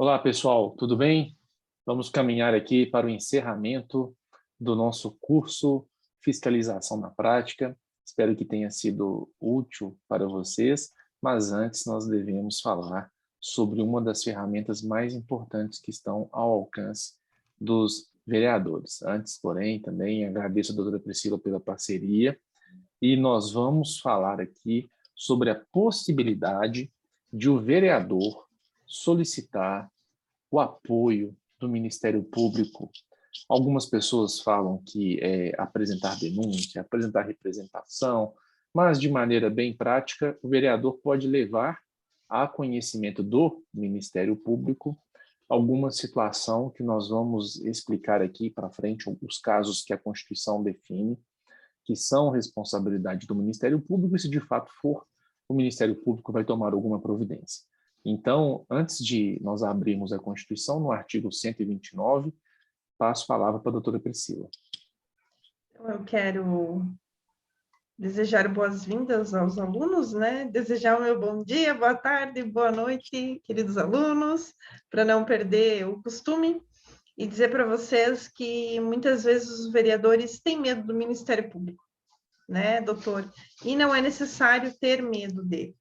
Olá, pessoal, tudo bem? Vamos caminhar aqui para o encerramento do nosso curso Fiscalização na Prática. Espero que tenha sido útil para vocês, mas antes nós devemos falar sobre uma das ferramentas mais importantes que estão ao alcance dos vereadores. Antes, porém, também agradeço a doutora Priscila pela parceria e nós vamos falar aqui sobre a possibilidade de o vereador solicitar o apoio do Ministério Público. Algumas pessoas falam que é apresentar denúncia, apresentar representação, mas de maneira bem prática, o vereador pode levar a conhecimento do Ministério Público alguma situação que nós vamos explicar aqui para frente, os casos que a Constituição define, que são responsabilidade do Ministério Público, e se de fato for, o Ministério Público vai tomar alguma providência. Então, antes de nós abrirmos a Constituição, no artigo 129, passo a palavra para a doutora Priscila. Eu quero desejar boas-vindas aos alunos, né? Desejar o meu bom dia, boa tarde, boa noite, queridos alunos, para não perder o costume, e dizer para vocês que muitas vezes os vereadores têm medo do Ministério Público, né, doutor? E não é necessário ter medo dele.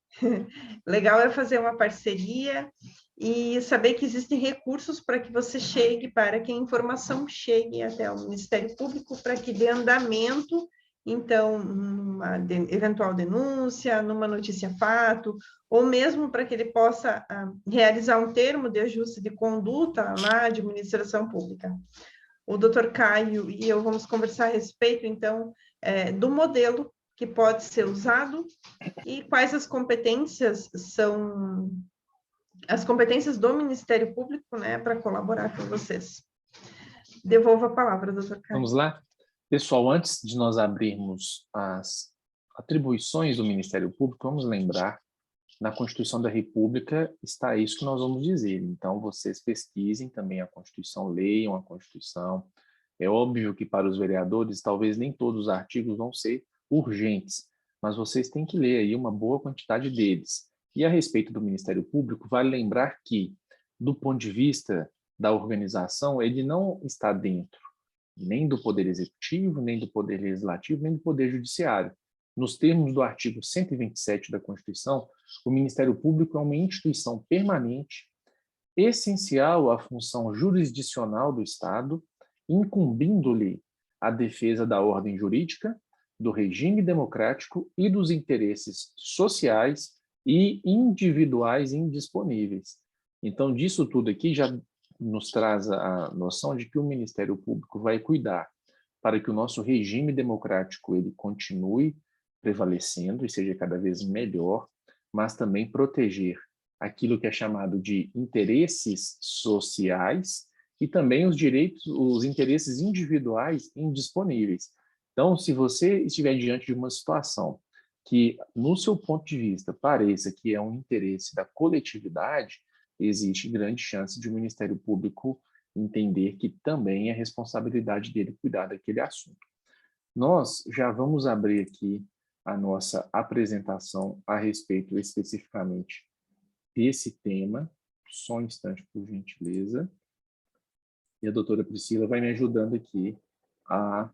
Legal é fazer uma parceria e saber que existem recursos para que você chegue, para que a informação chegue até o Ministério Público, para que dê andamento, então, numa eventual denúncia, numa notícia-fato, ou mesmo para que ele possa realizar um termo de ajuste de conduta na administração pública. O doutor Caio e eu vamos conversar a respeito, então, do modelo que pode ser usado e quais as competências são as competências do Ministério Público, né, para colaborar com vocês. Devolvo a palavra, doutor Caio. Vamos lá? Pessoal, antes de nós abrirmos as atribuições do Ministério Público, vamos lembrar, na Constituição da República está isso que nós vamos dizer. Então, vocês pesquisem também a Constituição, leiam a Constituição. É óbvio que para os vereadores, talvez nem todos os artigos vão ser urgentes, mas vocês têm que ler aí uma boa quantidade deles. E a respeito do Ministério Público, vale lembrar que, do ponto de vista da organização, ele não está dentro nem do Poder Executivo, nem do Poder Legislativo, nem do Poder Judiciário. Nos termos do artigo 127 da Constituição, o Ministério Público é uma instituição permanente, essencial à função jurisdicional do Estado, incumbindo-lhe a defesa da ordem jurídica, do regime democrático e dos interesses sociais e individuais indisponíveis. Então, disso tudo aqui já nos traz a noção de que o Ministério Público vai cuidar para que o nosso regime democrático ele continue prevalecendo e seja cada vez melhor, mas também proteger aquilo que é chamado de interesses sociais e também os direitos, os interesses individuais indisponíveis. Então, se você estiver diante de uma situação que, no seu ponto de vista, pareça que é um interesse da coletividade, existe grande chance de o Ministério Público entender que também é responsabilidade dele cuidar daquele assunto. Nós já vamos abrir aqui a nossa apresentação a respeito especificamente desse tema. Só um instante, por gentileza. E a doutora Priscila vai me ajudando aqui a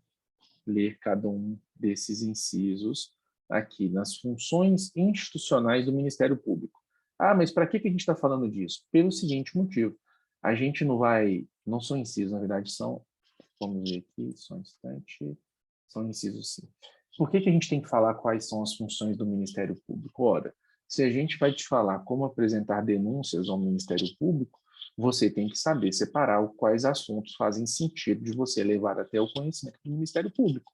ler cada um desses incisos aqui nas funções institucionais do Ministério Público. Ah, mas para que a gente está falando disso? Pelo seguinte motivo. A gente não são incisos, na verdade são, vamos ver aqui, só um instante, são incisos sim. Por que a gente tem que falar quais são as funções do Ministério Público? Ora, se a gente vai te falar como apresentar denúncias ao Ministério Público, você tem que saber separar quais assuntos fazem sentido de você levar até o conhecimento do Ministério Público.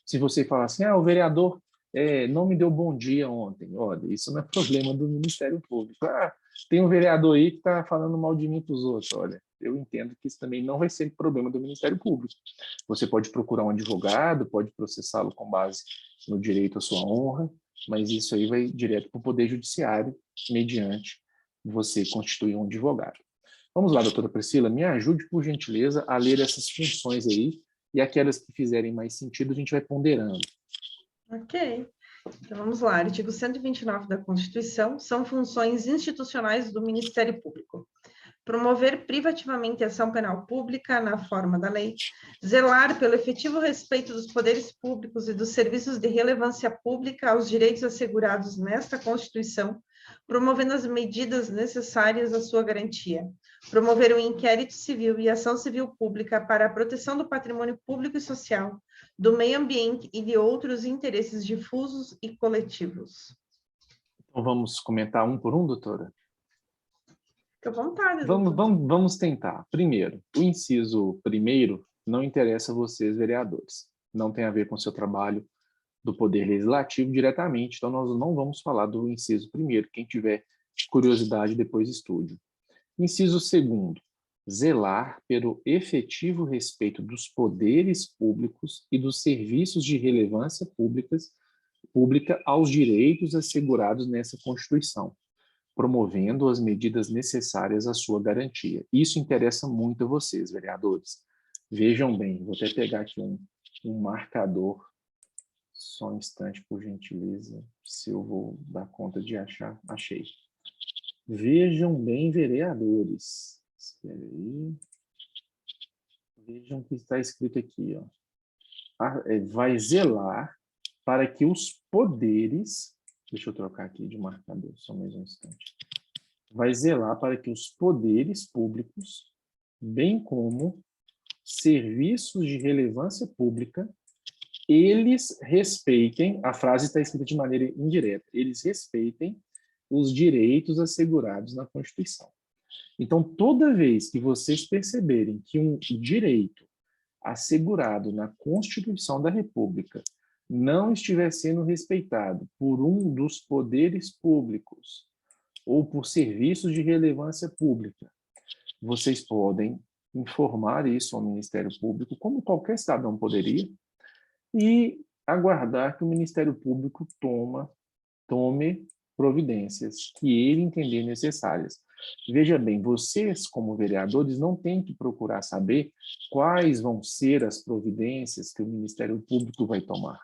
Se você falar assim, o vereador não me deu bom dia ontem, olha, isso não é problema do Ministério Público. Tem um vereador aí que está falando mal de mim para os outros, olha, eu entendo que isso também não vai ser problema do Ministério Público. Você pode procurar um advogado, pode processá-lo com base no direito à sua honra, mas isso aí vai direto para o Poder Judiciário, mediante você constituir um advogado. Vamos lá, doutora Priscila, me ajude, por gentileza, a ler essas funções aí, e aquelas que fizerem mais sentido, a gente vai ponderando. Ok. Então, vamos lá. Artigo 129 da Constituição são funções institucionais do Ministério Público. promover privativamente a ação penal pública na forma da lei, zelar pelo efetivo respeito dos poderes públicos e dos serviços de relevância pública aos direitos assegurados nesta Constituição, promovendo as medidas necessárias à sua garantia, promover um inquérito civil e ação civil pública para a proteção do patrimônio público e social, do meio ambiente e de outros interesses difusos e coletivos. Então, vamos comentar um por um, doutora? Fique à vontade, Vamos tentar. Primeiro, o inciso primeiro não interessa a vocês, vereadores. Não tem a ver com o seu trabalho do Poder Legislativo diretamente, então nós não vamos falar do inciso primeiro. Quem tiver curiosidade, depois estude. Inciso segundo, zelar pelo efetivo respeito dos poderes públicos e dos serviços de relevância pública aos direitos assegurados nessa Constituição, promovendo as medidas necessárias à sua garantia. Isso interessa muito a vocês, vereadores. Vejam bem, vou até pegar aqui um marcador. Só um instante, por gentileza, se eu vou dar conta de achar. Achei. Vejam bem, vereadores. Espera aí. Vejam o que está escrito aqui. Ó. Vai zelar para que os poderes... Deixa eu trocar aqui de marcador, só mais um instante. Vai zelar para que os poderes públicos, bem como serviços de relevância pública, eles respeitem, a frase está escrita de maneira indireta, eles respeitem os direitos assegurados na Constituição. Então, toda vez que vocês perceberem que um direito assegurado na Constituição da República não estiver sendo respeitado por um dos poderes públicos ou por serviços de relevância pública, vocês podem informar isso ao Ministério Público, como qualquer cidadão poderia, e aguardar que o Ministério Público tome providências que ele entender necessárias. Veja bem, vocês, como vereadores, não têm que procurar saber quais vão ser as providências que o Ministério Público vai tomar.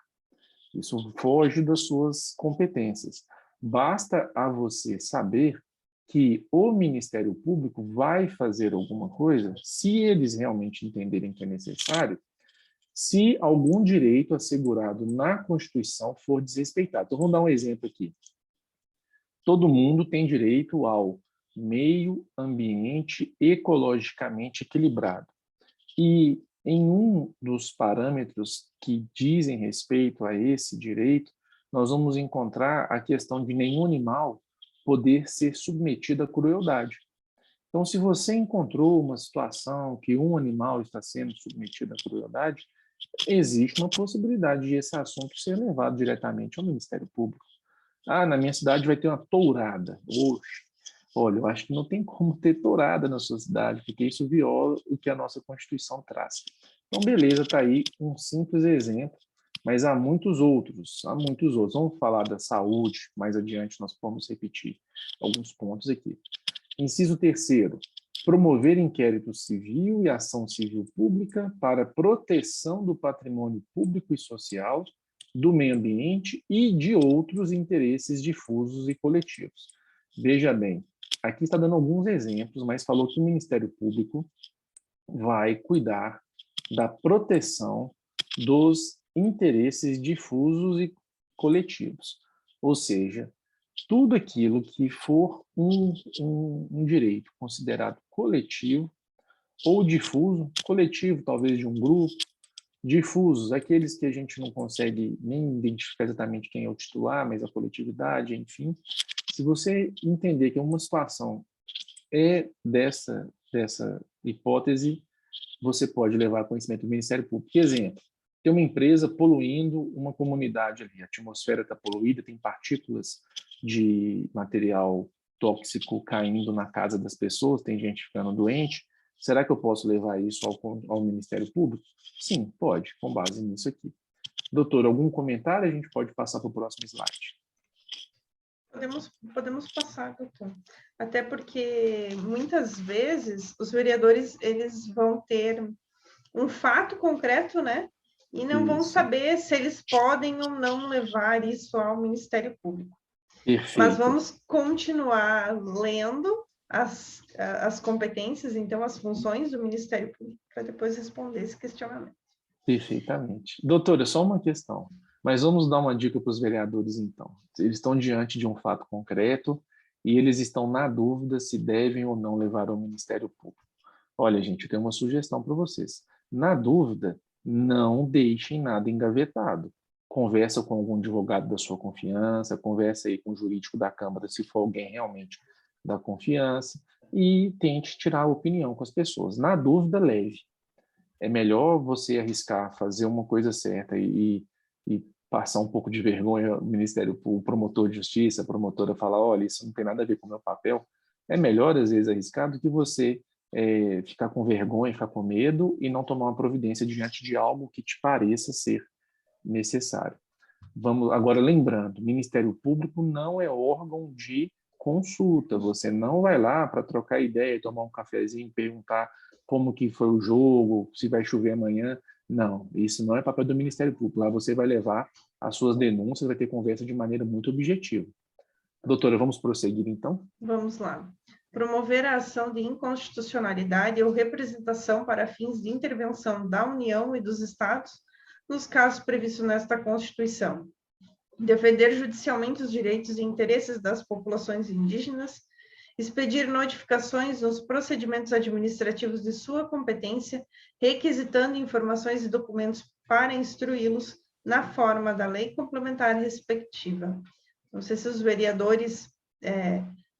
Isso foge das suas competências. Basta a você saber que o Ministério Público vai fazer alguma coisa, se eles realmente entenderem que é necessário, se algum direito assegurado na Constituição for desrespeitado. Então, vamos dar um exemplo aqui. Todo mundo tem direito ao meio ambiente ecologicamente equilibrado. E em um dos parâmetros que dizem respeito a esse direito, nós vamos encontrar a questão de nenhum animal poder ser submetido à crueldade. Então, se você encontrou uma situação que um animal está sendo submetido à crueldade, existe uma possibilidade de esse assunto ser levado diretamente ao Ministério Público. Ah, na minha cidade vai ter uma tourada. Oxe, olha, eu acho que não tem como ter tourada na sua cidade, porque isso viola o que a nossa Constituição traz. Então, beleza, está aí um simples exemplo, mas há muitos outros, Vamos falar da saúde, mais adiante nós vamos repetir alguns pontos aqui. Inciso terceiro, promover inquérito civil e ação civil pública para proteção do patrimônio público e social, do meio ambiente e de outros interesses difusos e coletivos. Veja bem, aqui está dando alguns exemplos, mas falou que o Ministério Público vai cuidar da proteção dos interesses difusos e coletivos. Ou seja, tudo aquilo que for um direito considerado coletivo ou difuso, coletivo talvez de um grupo, difusos, aqueles que a gente não consegue nem identificar exatamente quem é o titular, mas a coletividade, enfim. Se você entender que uma situação é dessa hipótese, você pode levar a conhecimento do Ministério Público. Exemplo, tem uma empresa poluindo uma comunidade ali, a atmosfera está poluída, tem partículas de material tóxico caindo na casa das pessoas, tem gente ficando doente. Será que eu posso levar isso ao Ministério Público? Sim, pode, com base nisso aqui. Doutor, algum comentário? A gente pode passar para o próximo slide. Podemos passar, doutor. Até porque, muitas vezes, os vereadores eles vão ter um fato concreto, né? E não vão saber se eles podem ou não levar isso ao Ministério Público. Perfeito. Mas vamos continuar lendo as competências, então, as funções do Ministério Público, para depois responder esse questionamento. Perfeitamente. Doutora, só uma questão, mas vamos dar uma dica para os vereadores, então. Eles estão diante de um fato concreto e eles estão na dúvida se devem ou não levar ao Ministério Público. Olha, gente, eu tenho uma sugestão para vocês. Na dúvida, não deixem nada engavetado. Conversa com algum advogado da sua confiança, conversa aí com o jurídico da Câmara, se for alguém realmente da confiança, e tente tirar a opinião com as pessoas. Na dúvida, leve. É melhor você arriscar fazer uma coisa certa e passar um pouco de vergonha no Ministério Público, o promotor de justiça, a promotora falar, olha, isso não tem nada a ver com o meu papel. É melhor, às vezes, arriscar do que você ficar com vergonha, ficar com medo e não tomar uma providência diante de algo que te pareça ser necessário. Vamos agora lembrando, o Ministério Público não é órgão de consulta. Você não vai lá para trocar ideia, tomar um cafezinho, perguntar como que foi o jogo, se vai chover amanhã. Não, isso não é papel do Ministério Público. Lá você vai levar as suas denúncias, vai ter conversa de maneira muito objetiva. Doutora, vamos prosseguir então? Vamos lá. Promover a ação de inconstitucionalidade ou representação para fins de intervenção da União e dos Estados nos casos previstos nesta Constituição. Defender judicialmente os direitos e interesses das populações indígenas, expedir notificações nos procedimentos administrativos de sua competência, requisitando informações e documentos para instruí-los na forma da lei complementar respectiva. Não sei se os vereadores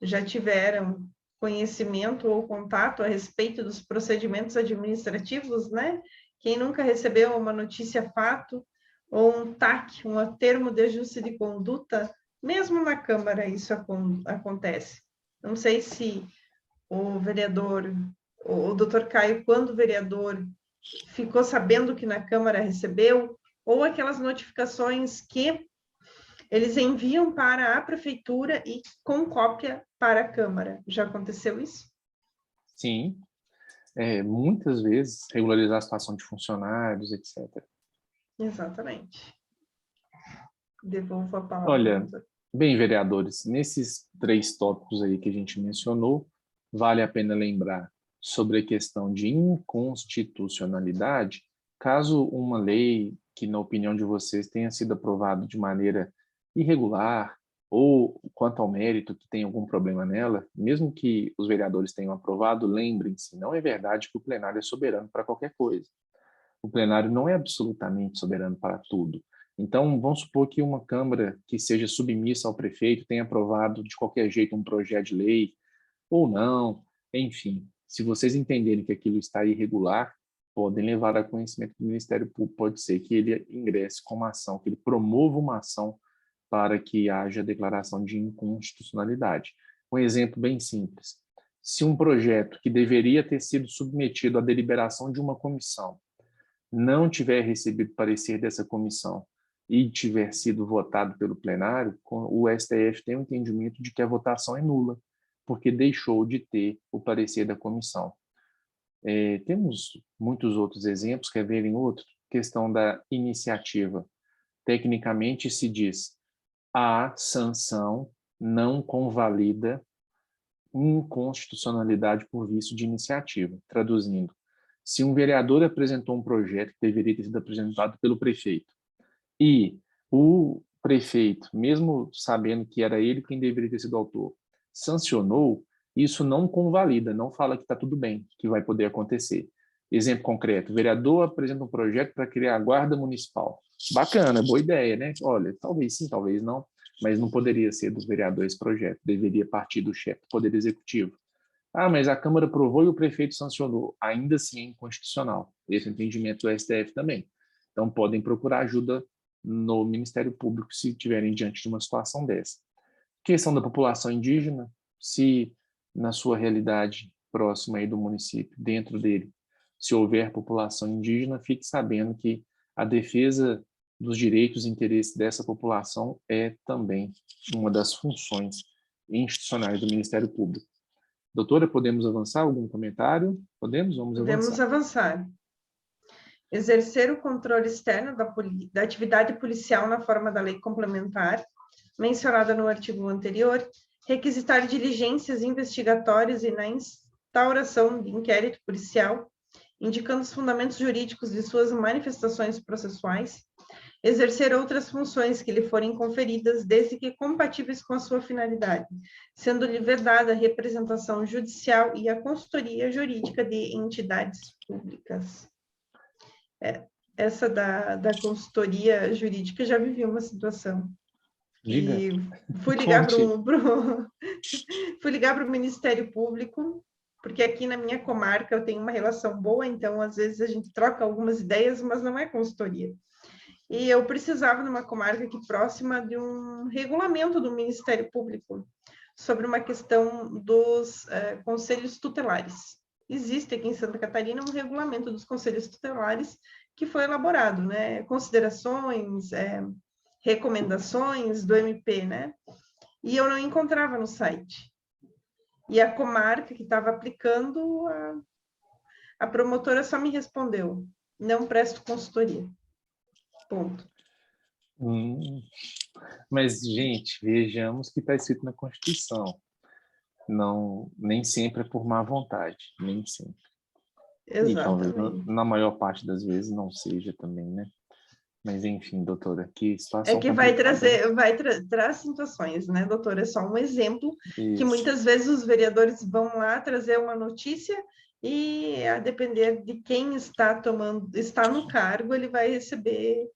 já tiveram conhecimento ou contato a respeito dos procedimentos administrativos, né? Quem nunca recebeu uma notícia fato ou um TAC, um termo de ajuste de conduta, mesmo na Câmara isso acontece. Não sei se o vereador, o doutor Caio, quando vereador, ficou sabendo que na Câmara recebeu, ou aquelas notificações que eles enviam para a prefeitura e com cópia para a Câmara. Já aconteceu isso? Sim. Muitas vezes, regularizar a situação de funcionários, etc. Exatamente. Devolvo a palavra. Olha, bem, vereadores, nesses 3 tópicos aí que a gente mencionou, vale a pena lembrar sobre a questão de inconstitucionalidade, caso uma lei que, na opinião de vocês, tenha sido aprovada de maneira irregular ou quanto ao mérito que tem algum problema nela, mesmo que os vereadores tenham aprovado, lembrem-se, não é verdade que o plenário é soberano para qualquer coisa. O plenário não é absolutamente soberano para tudo. Então, vamos supor que uma Câmara que seja submissa ao prefeito tenha aprovado de qualquer jeito um projeto de lei, ou não, enfim. Se vocês entenderem que aquilo está irregular, podem levar a conhecimento do Ministério Público, pode ser que ele ingresse com uma ação, que ele promova uma ação para que haja declaração de inconstitucionalidade. Um exemplo bem simples. Se um projeto que deveria ter sido submetido à deliberação de uma comissão não tiver recebido parecer dessa comissão e tiver sido votado pelo plenário, o STF tem o entendimento de que a votação é nula, porque deixou de ter o parecer da comissão. Temos muitos outros exemplos, quer verem outro? Questão da iniciativa. Tecnicamente se diz, a sanção não convalida inconstitucionalidade por vício de iniciativa. Traduzindo, se um vereador apresentou um projeto que deveria ter sido apresentado pelo prefeito e o prefeito, mesmo sabendo que era ele quem deveria ter sido autor, sancionou, isso não convalida, não fala que está tudo bem, que vai poder acontecer. Exemplo concreto, o vereador apresenta um projeto para criar a guarda municipal. Bacana, boa ideia, né? Olha, talvez sim, talvez não, mas não poderia ser dos vereadores esse projeto, deveria partir do chefe do Poder Executivo. Ah, mas a Câmara aprovou e o prefeito sancionou. Ainda assim é inconstitucional. Esse é o entendimento do STF também. Então, podem procurar ajuda no Ministério Público se estiverem diante de uma situação dessa. Questão da população indígena, se na sua realidade próxima aí do município, dentro dele, se houver população indígena, fique sabendo que a defesa dos direitos e interesses dessa população é também uma das funções institucionais do Ministério Público. Doutora, podemos avançar? Algum comentário? Podemos? Vamos Podemos avançar. Exercer o controle externo da atividade policial na forma da lei complementar, mencionada no artigo anterior, requisitar diligências investigatórias e na instauração de inquérito policial, indicando os fundamentos jurídicos de suas manifestações processuais, exercer outras funções que lhe forem conferidas, desde que compatíveis com a sua finalidade, sendo-lhe vedada a representação judicial e a consultoria jurídica de entidades públicas. Essa da consultoria jurídica, já vivi uma situação. Diga. E fui ligar Conte. fui ligar para o Ministério Público, porque aqui na minha comarca eu tenho uma relação boa, então às vezes a gente troca algumas ideias, mas não é consultoria. E eu precisava, numa comarca aqui próxima, de um regulamento do Ministério Público sobre uma questão dos conselhos tutelares. Existe aqui em Santa Catarina um regulamento dos conselhos tutelares que foi elaborado, né? Considerações, recomendações do MP, né? E eu não encontrava no site. E a comarca que estava aplicando, a promotora só me respondeu: não presto consultoria. Ponto. Mas, gente, vejamos que está escrito na Constituição. Não, nem sempre é por má vontade, nem sempre. Exatamente. E talvez, na maior parte das vezes, não seja também, né? Mas, enfim, doutora, que situação que vai complicada. traz situações, né, doutora? É só um exemplo que Isso. muitas vezes os vereadores vão lá trazer uma notícia e, a depender de quem está no cargo, ele vai receber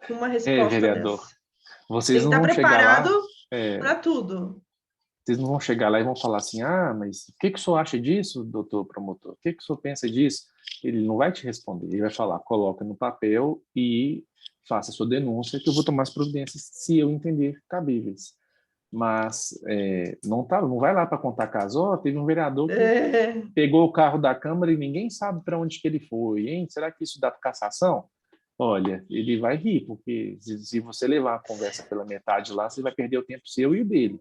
uma resposta Vereador, dessa. vocês Tem que não estar vão chegar lá, preparado para tudo. vocês não vão chegar lá e vão falar assim, mas o que o senhor acha disso, doutor promotor? O que o senhor pensa disso? Ele não vai te responder, ele vai falar, coloca no papel e faça a sua denúncia, que eu vou tomar as providências se eu entender cabíveis. Mas não vai lá para contar caso, teve um vereador que pegou o carro da Câmara e ninguém sabe para onde que ele foi, hein? Será que isso dá cassação? Olha, ele vai rir, porque se você levar a conversa pela metade lá, você vai perder o tempo seu e o dele.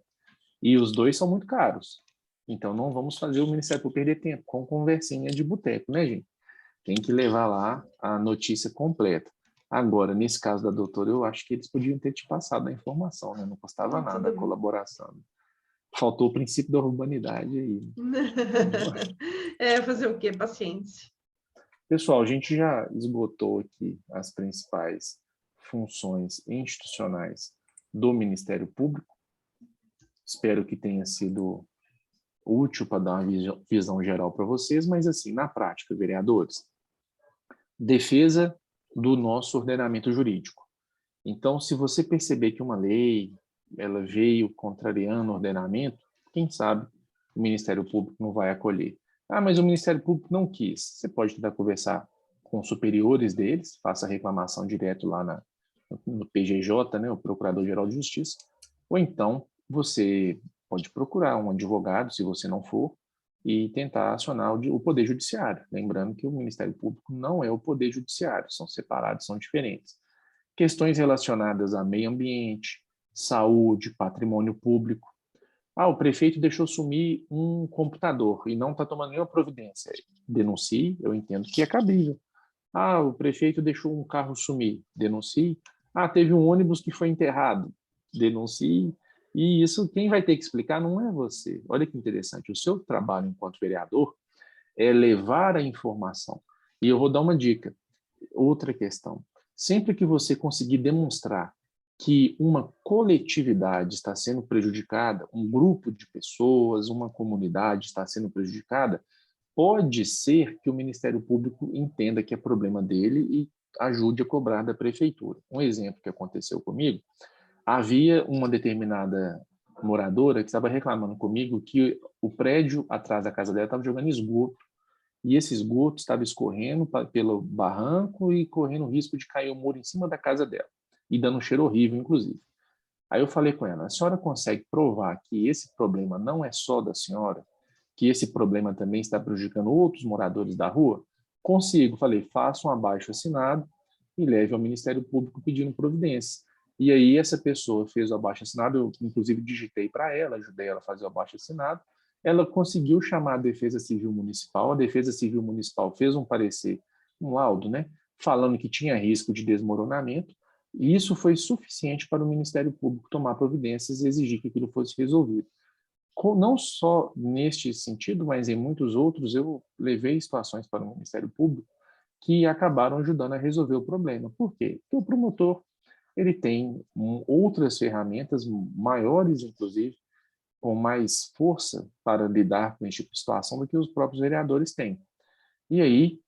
E os dois são muito caros. Então, não vamos fazer o Ministério Público perder tempo com conversinha de boteco, né, gente? Tem que levar lá a notícia completa. Agora, nesse caso da doutora, eu acho que eles podiam ter te passado a informação, né? Não custava nada a colaboração. Faltou o princípio da urbanidade aí. Fazer o quê? Paciência. Pessoal, a gente já esgotou aqui as principais funções institucionais do Ministério Público. Espero que tenha sido útil para dar uma visão geral para vocês, mas assim, na prática, vereadores, defesa do nosso ordenamento jurídico. Então, se você perceber que uma lei ela veio contrariando o ordenamento, quem sabe o Ministério Público não vai acolher. Mas o Ministério Público não quis. Você pode tentar conversar com os superiores deles, faça a reclamação direto lá no PGJ, né, o Procurador-Geral de Justiça, ou então você pode procurar um advogado, se você não for, e tentar acionar o Poder Judiciário. Lembrando que o Ministério Público não é o Poder Judiciário, são separados, são diferentes. Questões relacionadas a meio ambiente, saúde, patrimônio público. O prefeito deixou sumir um computador e não está tomando nenhuma providência. Denuncie, eu entendo que é cabível. O prefeito deixou um carro sumir. Denuncie. Teve um ônibus que foi enterrado. Denuncie. E isso quem vai ter que explicar não é você. Olha que interessante. O seu trabalho enquanto vereador é levar a informação. E eu vou dar uma dica. Outra questão. Sempre que você conseguir demonstrar que uma coletividade está sendo prejudicada, um grupo de pessoas, uma comunidade está sendo prejudicada, pode ser que o Ministério Público entenda que é problema dele e ajude a cobrar da prefeitura. Um exemplo que aconteceu comigo, havia uma determinada moradora que estava reclamando comigo que o prédio atrás da casa dela estava jogando esgoto, e esse esgoto estava escorrendo pelo barranco e correndo o risco de cair o muro em cima da casa dela, e dando um cheiro horrível, inclusive. Aí eu falei com ela, a senhora consegue provar que esse problema não é só da senhora, que esse problema também está prejudicando outros moradores da rua? Consigo. Falei, faça um abaixo-assinado e leve ao Ministério Público pedindo providências. E aí essa pessoa fez o abaixo-assinado, eu inclusive digitei para ela, ajudei ela a fazer o abaixo-assinado, ela conseguiu chamar a Defesa Civil Municipal, a Defesa Civil Municipal fez um parecer, um laudo, né, falando que tinha risco de desmoronamento, e isso foi suficiente para o Ministério Público tomar providências e exigir que aquilo fosse resolvido. não só neste sentido, mas em muitos outros, eu levei situações para o Ministério Público que acabaram ajudando a resolver o problema. Por quê? Porque o promotor ele tem outras ferramentas maiores, inclusive, com mais força para lidar com esse tipo de situação do que os próprios vereadores têm. E aí,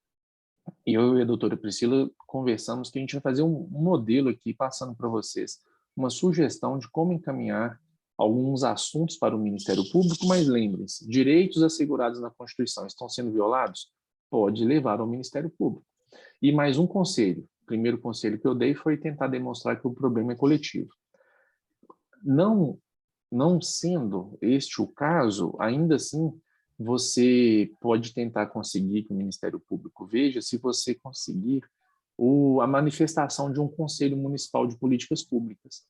eu e a doutora Priscila conversamos que a gente vai fazer um modelo aqui, passando para vocês uma sugestão de como encaminhar alguns assuntos para o Ministério Público, mas lembrem-se, direitos assegurados na Constituição estão sendo violados? Pode levar ao Ministério Público. E mais um conselho. O primeiro conselho que eu dei foi tentar demonstrar que o problema é coletivo. Não sendo este o caso, ainda assim, você pode tentar conseguir que o Ministério Público veja se você conseguir a manifestação de um Conselho Municipal de Políticas Públicas.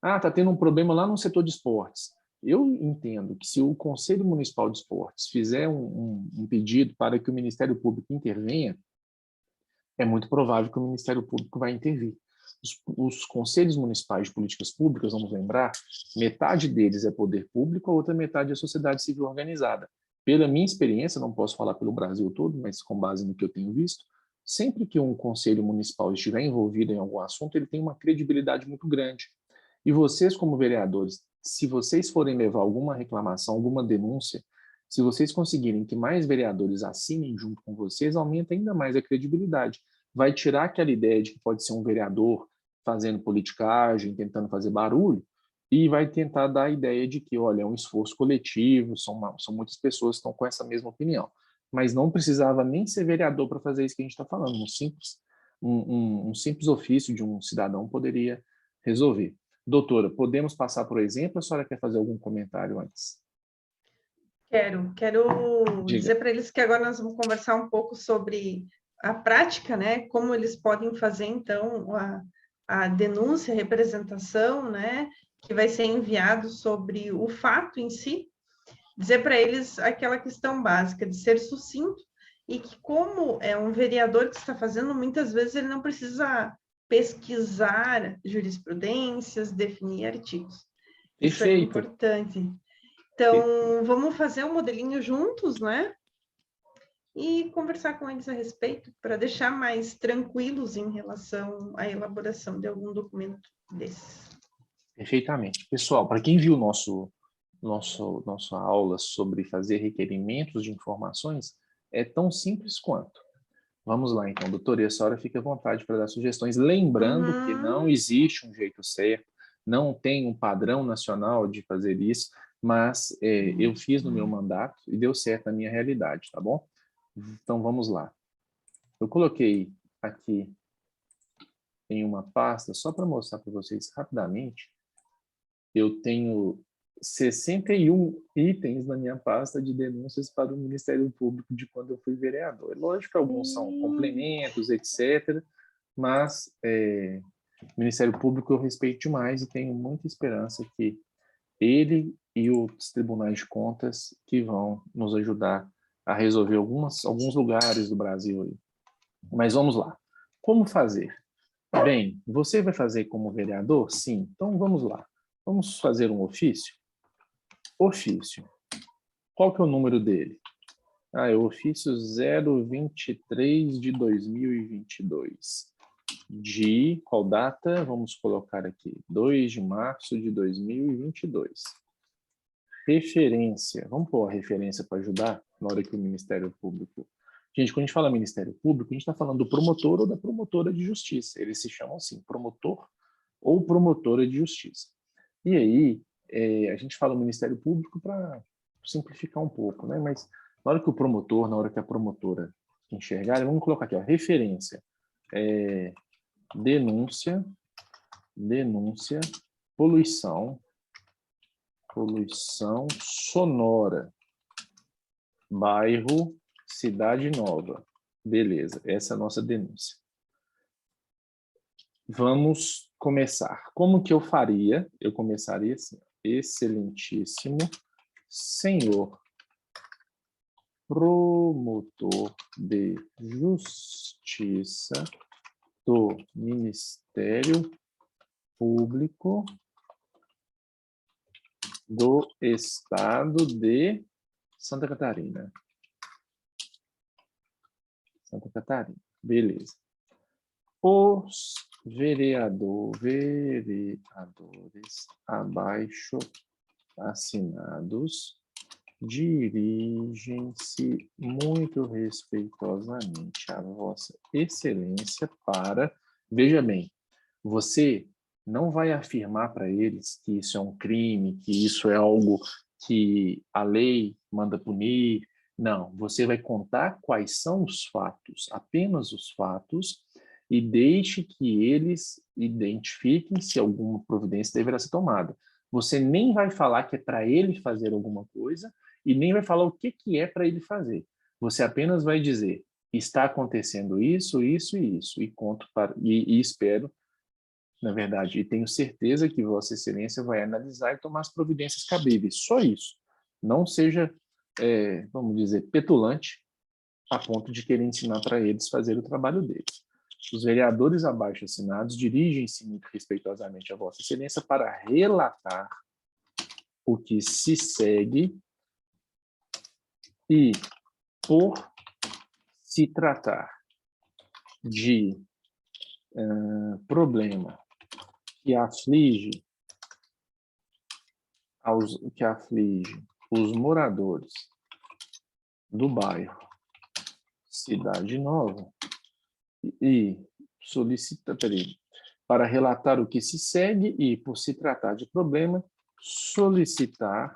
Ah, está tendo um problema lá no setor de esportes. Eu entendo que se o Conselho Municipal de Esportes fizer um pedido para que o Ministério Público intervenha, é muito provável que o Ministério Público vai intervir. Os conselhos municipais de políticas públicas, vamos lembrar, metade deles é poder público, a outra metade é sociedade civil organizada. Pela minha experiência, não posso falar pelo Brasil todo, mas com base no que eu tenho visto, sempre que um conselho municipal estiver envolvido em algum assunto, ele tem uma credibilidade muito grande. E vocês, como vereadores, se vocês forem levar alguma reclamação, alguma denúncia, se vocês conseguirem que mais vereadores assinem junto com vocês, aumenta ainda mais a credibilidade. Vai tirar aquela ideia de que pode ser um vereador fazendo politicagem, tentando fazer barulho, e vai tentar dar a ideia de que, olha, é um esforço coletivo, são muitas pessoas que estão com essa mesma opinião. Mas não precisava nem ser vereador para fazer isso que a gente está falando. Um simples ofício de um cidadão poderia resolver. Doutora, podemos passar por exemplo, ou a senhora quer fazer algum comentário antes? Quero Diga. dizer para eles que agora nós vamos conversar um pouco sobre a prática, né? Como eles podem fazer, então, a denúncia, a representação, né? Que vai ser enviado sobre o fato em si. Dizer para eles aquela questão básica de ser sucinto e que, como é um vereador que está fazendo, muitas vezes ele não precisa pesquisar jurisprudências, definir artigos. Isso é Perfeito. importante. Então, vamos fazer um modelinho juntos, né? E conversar com eles a respeito, para deixar mais tranquilos em relação à elaboração de algum documento desses. Perfeitamente. Pessoal, para quem viu nossa aula sobre fazer requerimentos de informações, é tão simples quanto. Vamos lá, então, doutora, e a senhora fique à vontade para dar sugestões, lembrando que não existe um jeito certo, não tem um padrão nacional de fazer isso, mas eu fiz no meu mandato e deu certo na minha realidade, tá bom? Então, vamos lá. Eu coloquei aqui em uma pasta, só para mostrar para vocês rapidamente, eu tenho 61 itens na minha pasta de denúncias para o Ministério Público de quando eu fui vereador. É lógico que alguns são complementos, etc., mas o Ministério Público eu respeito demais e tenho muita esperança que ele e os tribunais de contas que vão nos ajudar a resolver alguns lugares do Brasil aí. Mas vamos lá. Como fazer? Bem, você vai fazer como vereador? Sim. Então vamos lá. Vamos fazer um ofício? Ofício. Qual que é o número dele? É o ofício 023 de 2022. De qual data? Vamos colocar aqui, 2 de março de 2022. Referência. Vamos pôr a referência para ajudar na hora que o Ministério Público... Gente, quando a gente fala Ministério Público, a gente está falando do promotor ou da promotora de justiça. Eles se chamam assim, promotor ou promotora de justiça. E aí, a gente fala Ministério Público para simplificar um pouco, né? Mas na hora que o promotor, na hora que a promotora enxergar, vamos colocar aqui, ó, referência, denúncia, poluição sonora, bairro Cidade Nova. Beleza, essa é a nossa denúncia. Vamos começar. Como que eu faria? Eu começaria assim, excelentíssimo senhor promotor de justiça do Ministério Público do Estado de Santa Catarina. Santa Catarina, beleza. Os vereadores abaixo assinados dirigem-se muito respeitosamente a Vossa Excelência para... Veja bem, você não vai afirmar para eles que isso é um crime, que isso é algo que a lei manda punir. Não, você vai contar quais são os fatos, apenas os fatos, e deixe que eles identifiquem se alguma providência deverá ser tomada. Você nem vai falar que é para ele fazer alguma coisa e nem vai falar o que é para ele fazer. Você apenas vai dizer, está acontecendo isso, isso e isso, e conto para e espero, na verdade, e tenho certeza que Vossa Excelência vai analisar e tomar as providências cabíveis. Só isso. Não seja, vamos dizer, petulante a ponto de querer ensinar para eles fazer o trabalho deles. Os vereadores abaixo assinados dirigem-se muito respeitosamente a Vossa Excelência para relatar o que se segue e, por se tratar de problema que aflige os moradores do bairro Cidade Nova e solicita, para relatar o que se segue e, por se tratar de problema, solicitar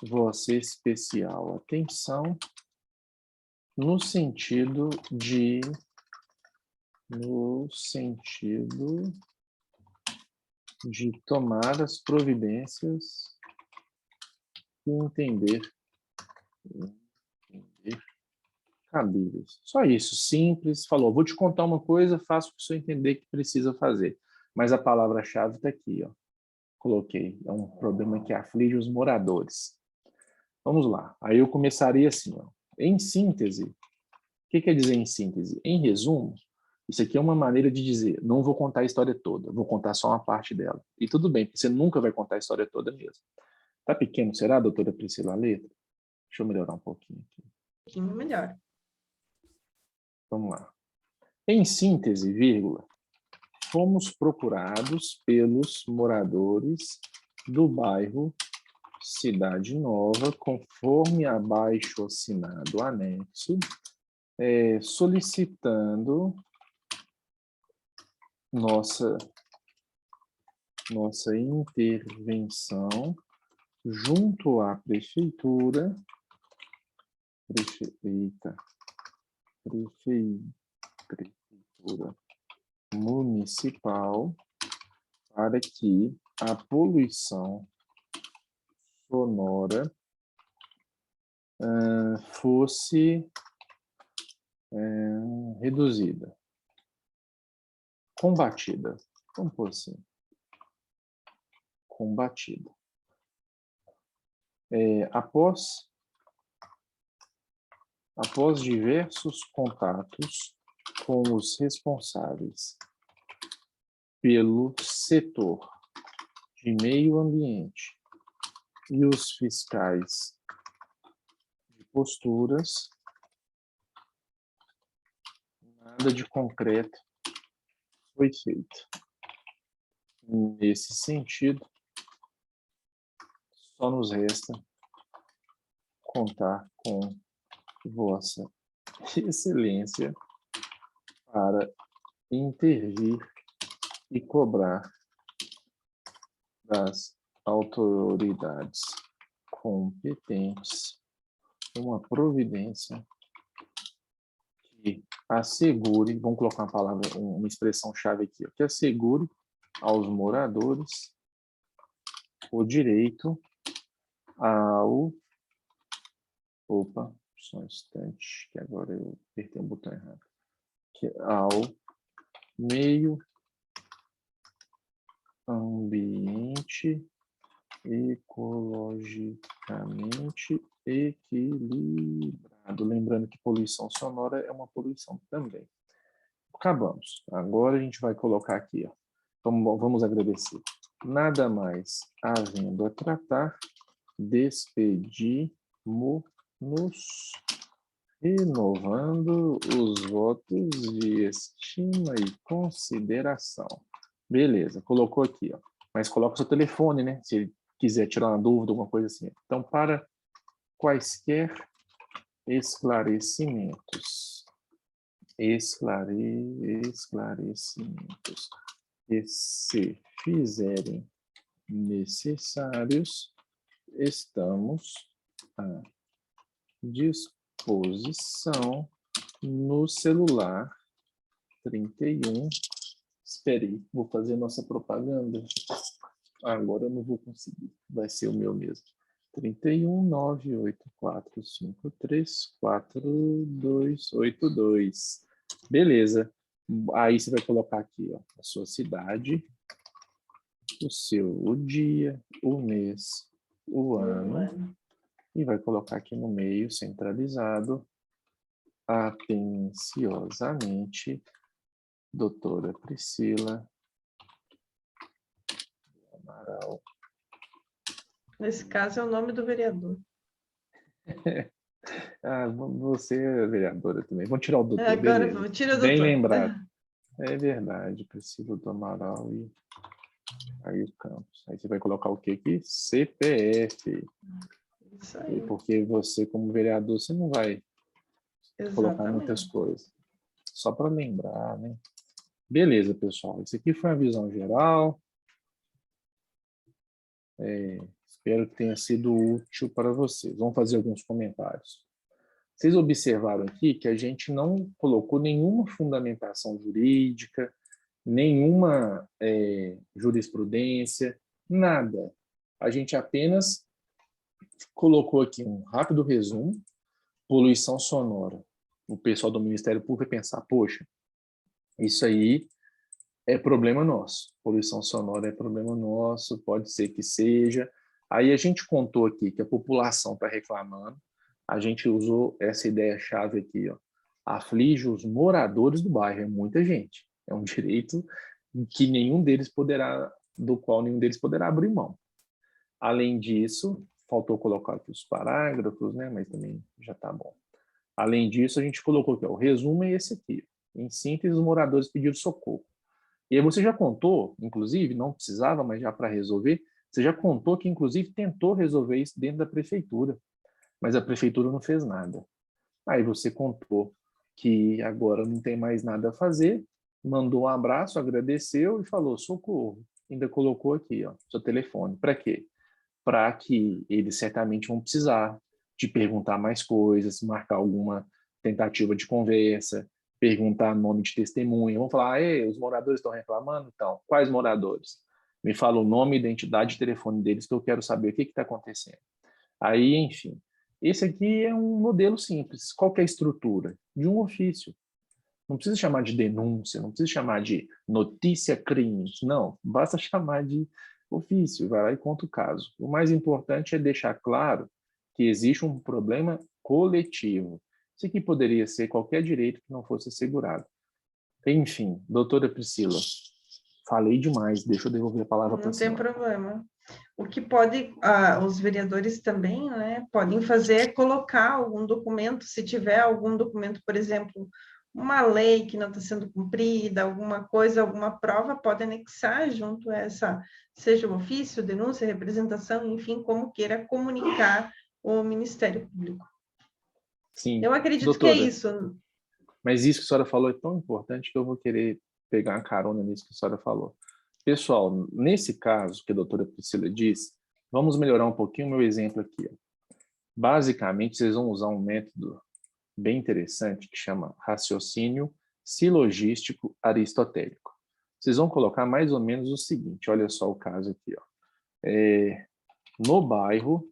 vossa especial atenção no sentido de tomar as providências que entender cabíveis. Só isso, simples. Falou, vou te contar uma coisa, faço o que o senhor entender que precisa fazer. Mas a palavra-chave está aqui, ó. Coloquei. É um problema que aflige os moradores. Vamos lá. Aí eu começaria assim, ó. Em síntese. O que quer dizer em síntese? Em resumo, isso aqui é uma maneira de dizer, não vou contar a história toda, vou contar só uma parte dela. E tudo bem, porque você nunca vai contar a história toda mesmo. Tá pequeno, será, doutora Priscila, a letra? Deixa eu melhorar um pouquinho aqui. Um pouquinho melhor. Vamos lá. Em síntese, vírgula, fomos procurados pelos moradores do bairro Cidade Nova, conforme abaixo assinado anexo, solicitando nossa intervenção junto à prefeitura municipal para que a poluição sonora fosse reduzida, combatida, vamos pôr assim, combatida. Após diversos contatos com os responsáveis pelo setor de meio ambiente e os fiscais de posturas, nada de concreto foi feito. Nesse sentido, só nos resta contar com Vossa Excelência para intervir e cobrar das autoridades competentes uma providência que assegure, vamos colocar uma palavra, uma expressão-chave aqui, que assegure aos moradores o direito ao... Opa, só um instante, que agora eu apertei o botão errado. Ao meio ambiente ecologicamente equilibrado. Lembrando que poluição sonora é uma poluição também. Acabamos. Agora a gente vai colocar aqui, ó. Vamos agradecer. Nada mais havendo a tratar, despedimos-nos renovando os votos de estima e consideração. Beleza, colocou aqui, ó. Mas coloca o seu telefone, né? Se ele quiser tirar uma dúvida, alguma coisa assim. Então, para quaisquer esclarecimentos que se fizerem necessários, estamos à disposição no celular 31. Espere aí, vou fazer nossa propaganda. Agora eu não vou conseguir, vai ser o meu mesmo. 31 984534282. Beleza. Aí você vai colocar aqui, ó, a sua cidade, o dia, o mês, o ano, e vai colocar aqui no meio, centralizado, atenciosamente, doutora Priscila Amaral. Nesse caso, é o nome do vereador. Você é vereadora também. Vamos tirar o doutor, Agora, beleza. tira o Bem doutor. lembrado. É verdade, Priscila do Amaral e aí o Campos. Aí você vai colocar o que aqui? CPF. Isso aí. Porque você, como vereador, você não vai colocar muitas Exatamente. coisas. Só para lembrar, né? Beleza, pessoal. Isso aqui foi a visão geral. Espero que tenha sido útil para vocês. Vamos fazer alguns comentários. Vocês observaram aqui que a gente não colocou nenhuma fundamentação jurídica, nenhuma jurisprudência, nada. A gente apenas colocou aqui um rápido resumo, poluição sonora. O pessoal do Ministério Público vai pensar, poxa, isso aí é problema nosso. Poluição sonora é problema nosso, pode ser que seja. Aí a gente contou aqui que a população está reclamando, a gente usou essa ideia-chave aqui, ó. Aflige os moradores do bairro, é muita gente. É um direito que do qual nenhum deles poderá abrir mão. Além disso, faltou colocar aqui os parágrafos, né? Mas também já está bom. Além disso, a gente colocou aqui, ó, o resumo é esse aqui. Em síntese, os moradores pediram socorro. E aí você já contou, inclusive, não precisava, mas já para resolver, você já contou que, inclusive, tentou resolver isso dentro da prefeitura, mas a prefeitura não fez nada. Aí você contou que agora não tem mais nada a fazer, mandou um abraço, agradeceu e falou socorro. Ainda colocou aqui, ó, seu telefone. Para quê? Para que eles certamente vão precisar de perguntar mais coisas, marcar alguma tentativa de conversa, perguntar nome de testemunha. Vão falar, os moradores estão reclamando? Então, quais moradores? Me fala o nome, identidade e telefone deles que eu quero saber o que está acontecendo. Aí, enfim, esse aqui é um modelo simples. Qual que é a estrutura? De um ofício. Não precisa chamar de denúncia, não precisa chamar de notícia crime. Não, basta chamar de ofício. Vai lá e conta o caso. O mais importante é deixar claro que existe um problema coletivo. Isso aqui poderia ser qualquer direito que não fosse assegurado. Enfim, doutora Priscila, falei demais. Deixa eu devolver a palavra para a Não tem senhora. problema. O que pode, os vereadores também, né, podem fazer é colocar algum documento, se tiver algum documento, por exemplo, uma lei que não está sendo cumprida, alguma coisa, alguma prova, pode anexar junto a essa, seja o ofício, denúncia, representação, enfim, como queira comunicar o Ministério Público. Sim, Eu acredito que é doutora, isso. mas isso que a senhora falou é tão importante que eu vou querer pegar uma carona nisso que a senhora falou. Pessoal, nesse caso que a doutora Priscila disse, vamos melhorar um pouquinho o meu exemplo aqui. Ó. Basicamente, vocês vão usar um método bem interessante que chama raciocínio silogístico aristotélico. Vocês vão colocar mais ou menos o seguinte, olha só o caso aqui. Ó. No bairro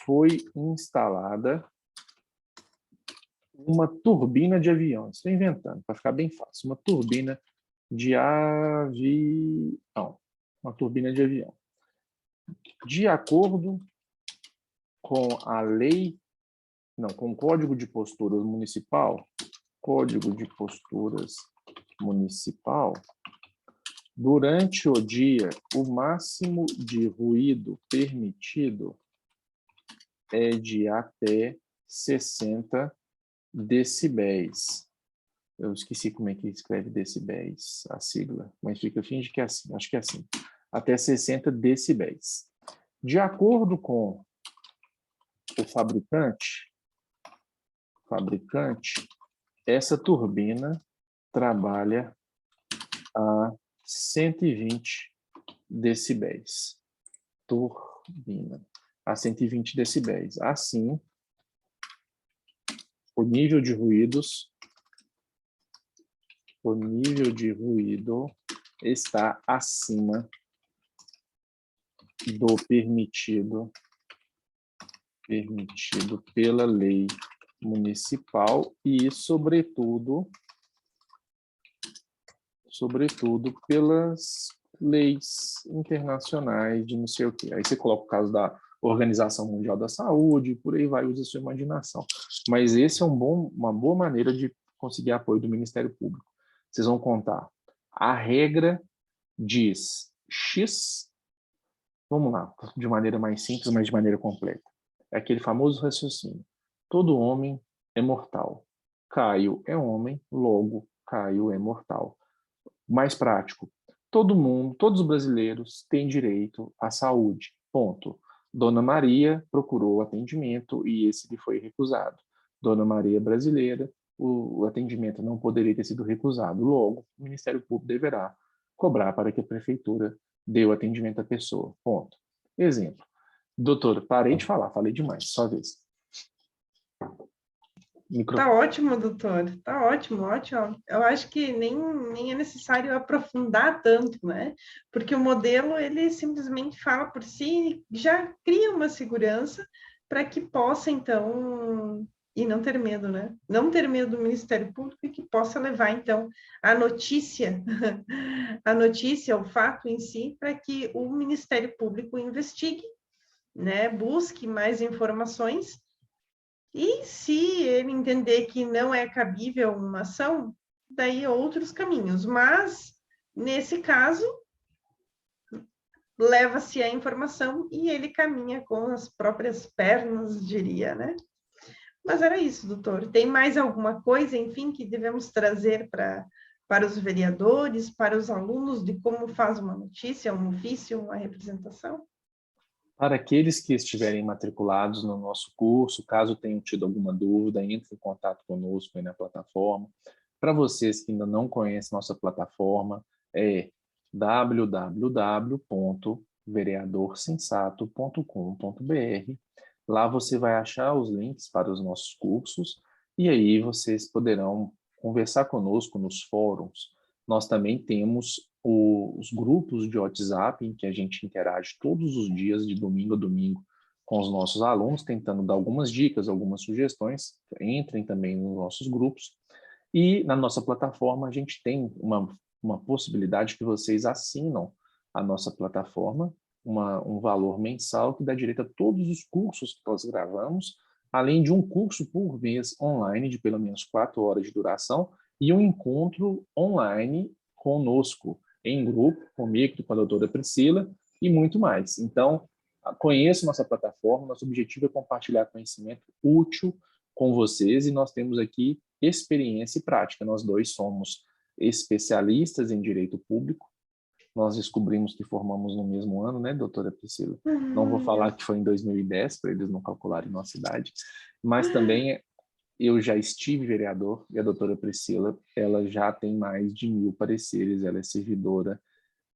foi instalada uma turbina de avião. Estou inventando, para ficar bem fácil. Uma turbina de avião. Uma turbina de avião. De acordo com a lei, não, com o Código de Posturas Municipal, durante o dia, o máximo de ruído permitido é de até 60 decibéis. Eu esqueci como é que escreve decibéis, a sigla, mas finge que é assim, acho que é assim. Até 60 decibéis. De acordo com o fabricante, essa turbina trabalha a 120 decibéis. Turbina a 120 decibéis. Assim, o nível de ruído está acima do permitido pela lei municipal e, sobretudo pelas leis internacionais de não sei o quê. Aí você coloca o caso da Organização Mundial da Saúde, por aí vai, usa a sua imaginação. Mas esse é uma boa maneira de conseguir apoio do Ministério Público. Vocês vão contar. A regra diz X, vamos lá, de maneira mais simples, mas de maneira completa. É aquele famoso raciocínio. Todo homem é mortal. Caio é homem, logo Caio é mortal. Mais prático. Todo mundo, todos os brasileiros têm direito à saúde. Ponto. Dona Maria procurou atendimento e esse lhe foi recusado. Dona Maria brasileira, o atendimento não poderia ter sido recusado. Logo, o Ministério Público deverá cobrar para que a prefeitura dê o atendimento à pessoa. Ponto. Exemplo. Doutora, parei de falar, falei demais, só vez. Tá ótimo, doutor. Tá ótimo, ótimo. Eu acho que nem é necessário aprofundar tanto, né? Porque o modelo, ele simplesmente fala por si, já cria uma segurança para que possa, então, e não ter medo, né? Não ter medo do Ministério Público e que possa levar, então, a notícia, o fato em si, para que o Ministério Público investigue, né? Busque mais informações. E se ele entender que não é cabível uma ação, daí outros caminhos. Mas, nesse caso, leva-se a informação e ele caminha com as próprias pernas, diria, né? Mas era isso, doutor. Tem mais alguma coisa, enfim, que devemos trazer para os vereadores, para os alunos, de como faz uma notícia, um ofício, uma representação? Para aqueles que estiverem matriculados no nosso curso, caso tenham tido alguma dúvida, entre em contato conosco aí na plataforma. Para vocês que ainda não conhecem nossa plataforma, é www.vereadorsensato.com.br. Lá você vai achar os links para os nossos cursos e aí vocês poderão conversar conosco nos fóruns. Nós também temos os grupos de WhatsApp em que a gente interage todos os dias, de domingo a domingo, com os nossos alunos, tentando dar algumas dicas, algumas sugestões. Entrem também nos nossos grupos. E na nossa plataforma a gente tem uma possibilidade que vocês assinam a nossa plataforma, um valor mensal que dá direito a todos os cursos que nós gravamos, além de um curso por mês online de pelo menos 4 horas de duração e um encontro online conosco, em grupo, comigo, com a doutora Priscila e muito mais. Então, conheça nossa plataforma, nosso objetivo é compartilhar conhecimento útil com vocês e nós temos aqui experiência e prática. Nós dois somos especialistas em direito público, nós descobrimos que formamos no mesmo ano, né, doutora Priscila? Não vou falar que foi em 2010, para eles não calcularem nossa idade, mas também eu já estive vereador e a doutora Priscila, ela já tem mais de 1000 pareceres, ela é servidora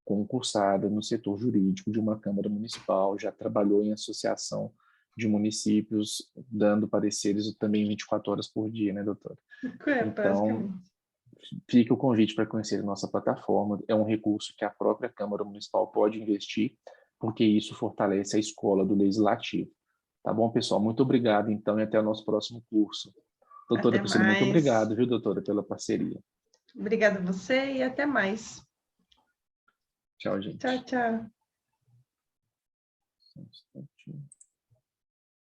concursada no setor jurídico de uma Câmara Municipal, já trabalhou em associação de municípios, dando pareceres também 24 horas por dia, né, doutora? Então, fica o convite para conhecer a nossa plataforma. É um recurso que a própria Câmara Municipal pode investir, porque isso fortalece a escola do Legislativo. Tá bom, pessoal? Muito obrigado, então, e até o nosso próximo curso. Doutora Priscila, muito obrigado, viu, doutora, pela parceria. Obrigada a você e até mais. Tchau, gente. Tchau, tchau. Só um instantinho.